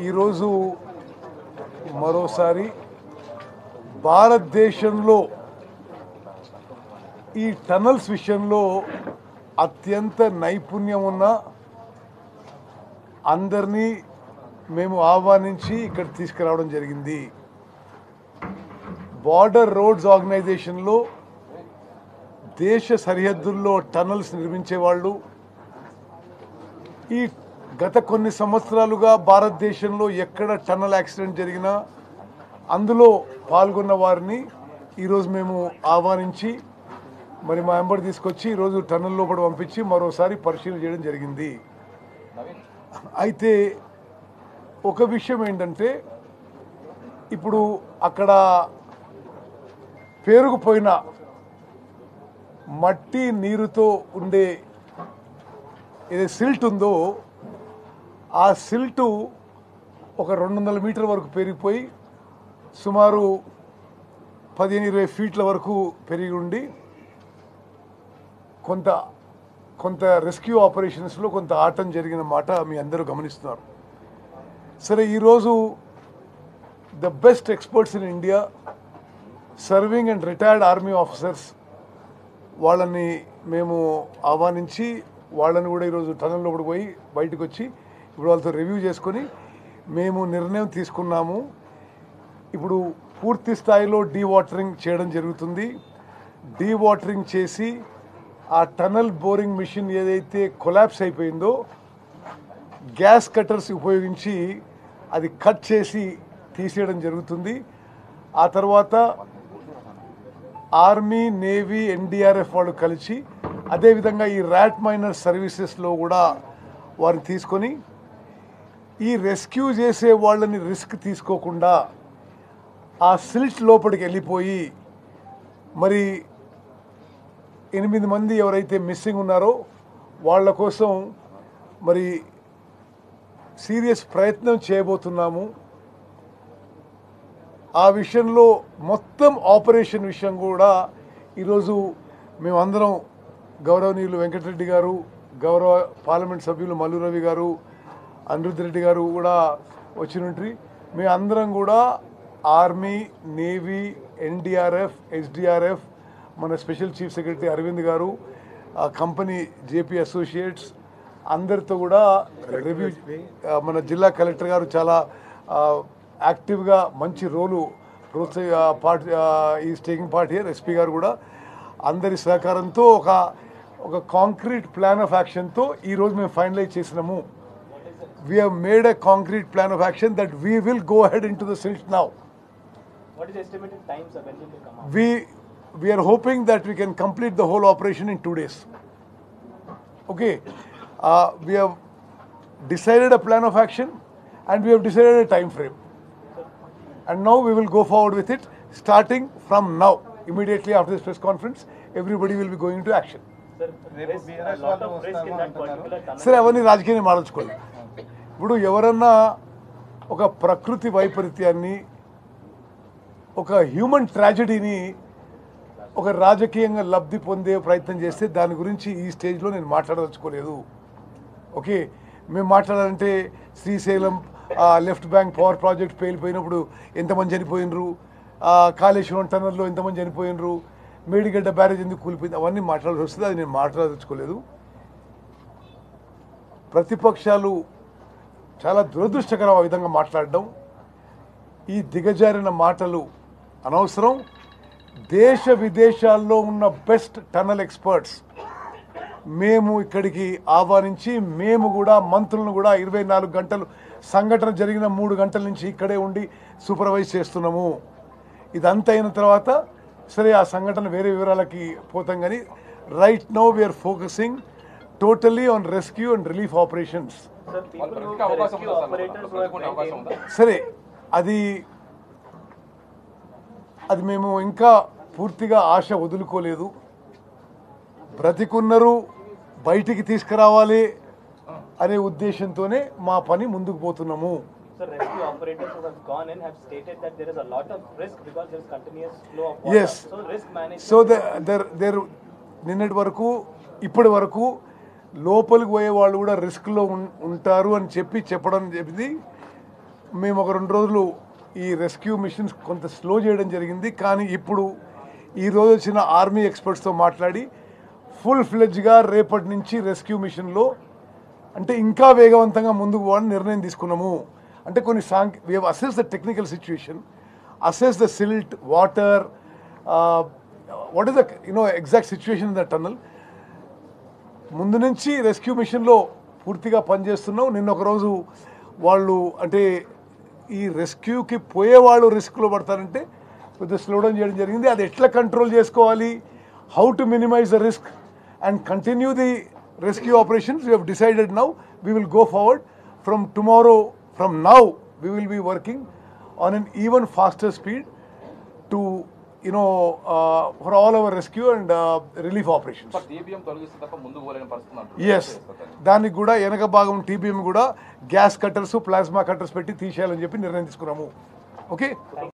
ఈరోజు మరోసారి భారతదేశంలో ఈ టనల్స్ విషయంలో అత్యంత నైపుణ్యం ఉన్న అందరినీ మేము ఆహ్వానించి ఇక్కడ తీసుకురావడం జరిగింది. బార్డర్ రోడ్స్ ఆర్గనైజేషన్లో దేశ సరిహద్దుల్లో టనల్స్ నిర్మించే వాళ్ళు, ఈ గత కొన్ని సంవత్సరాలుగా భారతదేశంలో ఎక్కడ టన్నల్ యాక్సిడెంట్ జరిగినా అందులో పాల్గొన్న వారిని ఈరోజు మేము ఆహ్వానించి మరి మా ఎంబడి తీసుకొచ్చి ఈరోజు టన్నల్ లోపల పంపించి మరోసారి పరిశీలన చేయడం జరిగింది. అయితే ఒక విషయం ఏంటంటే, ఇప్పుడు అక్కడ పేరుకుపోయిన మట్టి నీరుతో ఉండే ఏదైతే సిల్ట్ ఉందో ఆ సిల్టు ఒక 200 మీటర్ల వరకు పెరిగిపోయి సుమారు 15-20 ఫీట్ల వరకు పెరిగి ఉండి కొంత రెస్క్యూ ఆపరేషన్స్లో కొంత ఆటం జరిగిన మాట మీ అందరూ గమనిస్తున్నారు. సరే, ఈరోజు the best experts in India, serving and retired army officers, వాళ్ళని మేము ఆహ్వానించి వాళ్ళని కూడా ఈరోజు టనల్లో కూడా పోయి బయటకు వచ్చి ఇప్పుడు వాళ్ళతో రివ్యూ చేసుకొని మేము నిర్ణయం తీసుకున్నాము. ఇప్పుడు పూర్తి స్థాయిలో డీవాటరింగ్ చేయడం జరుగుతుంది. డీవాటరింగ్ చేసి ఆ టనల్ బోరింగ్ మిషన్ ఏదైతే కొలాప్స్ అయిపోయిందో గ్యాస్ కట్టర్స్ ఉపయోగించి అది కట్ చేసి తీసేయడం జరుగుతుంది. ఆ తర్వాత ఆర్మీ, నేవీ, ఎన్డీఆర్ఎఫ్ వాళ్ళు కలిసి అదేవిధంగా ఈ ర్యాట్ మైనర్ సర్వీసెస్లో కూడా వారిని తీసుకొని ఈ రెస్క్యూ చేసే వాళ్ళని రిస్క్ తీసుకోకుండా ఆ సిల్ట్ లోపలికి వెళ్ళిపోయి మరి 8 మంది ఎవరైతే మిస్సింగ్ ఉన్నారో వాళ్ళ కోసం మరి సీరియస్ ప్రయత్నం చేయబోతున్నాము. ఆ విషయంలో మొత్తం ఆపరేషన్ విషయం కూడా ఈరోజు మేమందరం గౌరవనీయులు వెంకటరెడ్డి గారు, గౌరవ పార్లమెంట్ సభ్యులు మల్లు రవి గారు, అనిరుద్ధ్ రెడ్డి గారు కూడా వచ్చినట్టు మేమందరం కూడా ఆర్మీ, నేవీ, ఎన్డీఆర్ఎఫ్, ఎస్డీఆర్ఎఫ్, మన స్పెషల్ చీఫ్ సెక్రటరీ అరవింద్ గారు, కంపెనీ జేపీ అసోసియేట్స్ అందరితో కూడా రివ్యూ, మన జిల్లా కలెక్టర్ గారు చాలా యాక్టివ్గా మంచి role is taking part here, SP గారు కూడా అందరి సహకారంతో ఒక కాంక్రీట్ ప్లాన్ ఆఫ్ యాక్షన్తో ఈరోజు మేము ఫైనలైజ్ చేసినాము. We have made a concrete plan of action that we will go ahead in to the silt now. What is the estimated time, sir, when will they come out? We are hoping that we can complete the whole operation in 2 days. Okay, we have decided a plan of action and we have decided a time frame, and now we will go forward with it starting from now. Immediately after this press conference, everybody will be going into action. Sir, there is a lot of risk in that particular tunnel. సరే, అవన్నీ రాజకీయాన్ని మాట్లాడుకోవాలి. ఇప్పుడు ఎవరన్నా ఒక ప్రకృతి వైపరీత్యాన్ని, ఒక human ట్రాజడీని ఒక రాజకీయంగా లబ్ధి పొందే ప్రయత్నం చేస్తే దాని గురించి ఈ స్టేజ్లో నేను మాట్లాడదలుచుకోలేదు. ఓకే, మేము మాట్లాడాలంటే Srisailam left bank power project పేలిపోయినప్పుడు ఎంతమంది చనిపోయినరు, కాళేశ్వరం టన్నల్లో ఎంతమంది చనిపోయినరు, మేడిగడ్డ బ్యారేజ్ ఎందుకు కూలిపోయింది, అవన్నీ మాట్లాడాల్సి వస్తుంది. అది నేను మాట్లాడదలుచుకోలేదు. ప్రతిపక్షాలు చాలా దురదృష్టకరం ఆ విధంగా మాట్లాడడం, ఈ దిగజారిన మాటలు అనవసరం. దేశ విదేశాల్లో ఉన్న బెస్ట్ టన్నల్ ఎక్స్పర్ట్స్ మేము ఇక్కడికి ఆహ్వానించి మేము కూడా మంత్రులను కూడా 24 గంటలు, సంఘటన జరిగిన 3 గంటల నుంచి ఇక్కడే ఉండి సూపర్వైజ్ చేస్తున్నాము. ఇదంతా అయిన తర్వాత సరే ఆ సంఘటన వేరే వివరాలకి పోతాం, కానీ right now we are focusing totally on rescue and relief operations. Sir, people who are rescue operators who have went in. సరే, అది మేము ఇంకా పూర్తిగా ఆశ వదులుకోలేదు. బ్రతికున్నరు బయటికి తీసుకురావాలి అనే ఉద్దేశంతోనే మా పని ముందుకు పోతున్నాము. Sir, rescue operators who have gone in have stated that there is a lot of risk because there is continuous flow of water. Yes. So risk management. So నిన్నటి వరకు ఇప్పటి వరకు లోపలికి పోయే వాళ్ళు కూడా రిస్క్లో ఉంటారు అని చెప్పడం చెప్పింది మేము ఒక 2 రోజులు ఈ రెస్క్యూ మిషన్స్ కొంత స్లో చేయడం జరిగింది. కానీ ఇప్పుడు ఈరోజు వచ్చిన ఆర్మీ ఎక్స్పర్ట్స్తో మాట్లాడి ఫుల్ ఫ్లెడ్జ్గా రేపటి నుంచి రెస్క్యూ మిషన్లో అంటే ఇంకా వేగవంతంగా ముందుకు పోవాలని నిర్ణయం తీసుకున్నాము. అంటే కొన్ని we have assess the technical situation, assess the silt, water, what is the exact situation in the tunnel. ముందు నుంచి రెస్క్యూ మిషన్లో పూర్తిగా పనిచేస్తున్నాం. నిన్న ఒకరోజు వాళ్ళు అంటే ఈ రెస్క్యూకి పోయేవాళ్ళు రిస్క్లో పడతారంటే కొద్దిగా స్లో డౌన్ చేయడం జరిగింది. అది ఎట్లా కంట్రోల్ చేసుకోవాలి, how to minimize the risk and continue the rescue operations. We have decided now we will go forward from tomorrow. From now we will be working on an even faster speed to for all our rescue and relief operations. TBM తొలగిస్తే తప్ప ముందుకు పోలేని పరిస్థితి అంటారు. Yes, దానికి కూడా వెనక భాగం TBM కూడా గ్యాస్ కట్టర్స్, ప్లాస్మా కట్టర్స్ పెట్టి తీసేయాలని చెప్పి నిర్ణయం తీసుకున్నాము. ఓకే.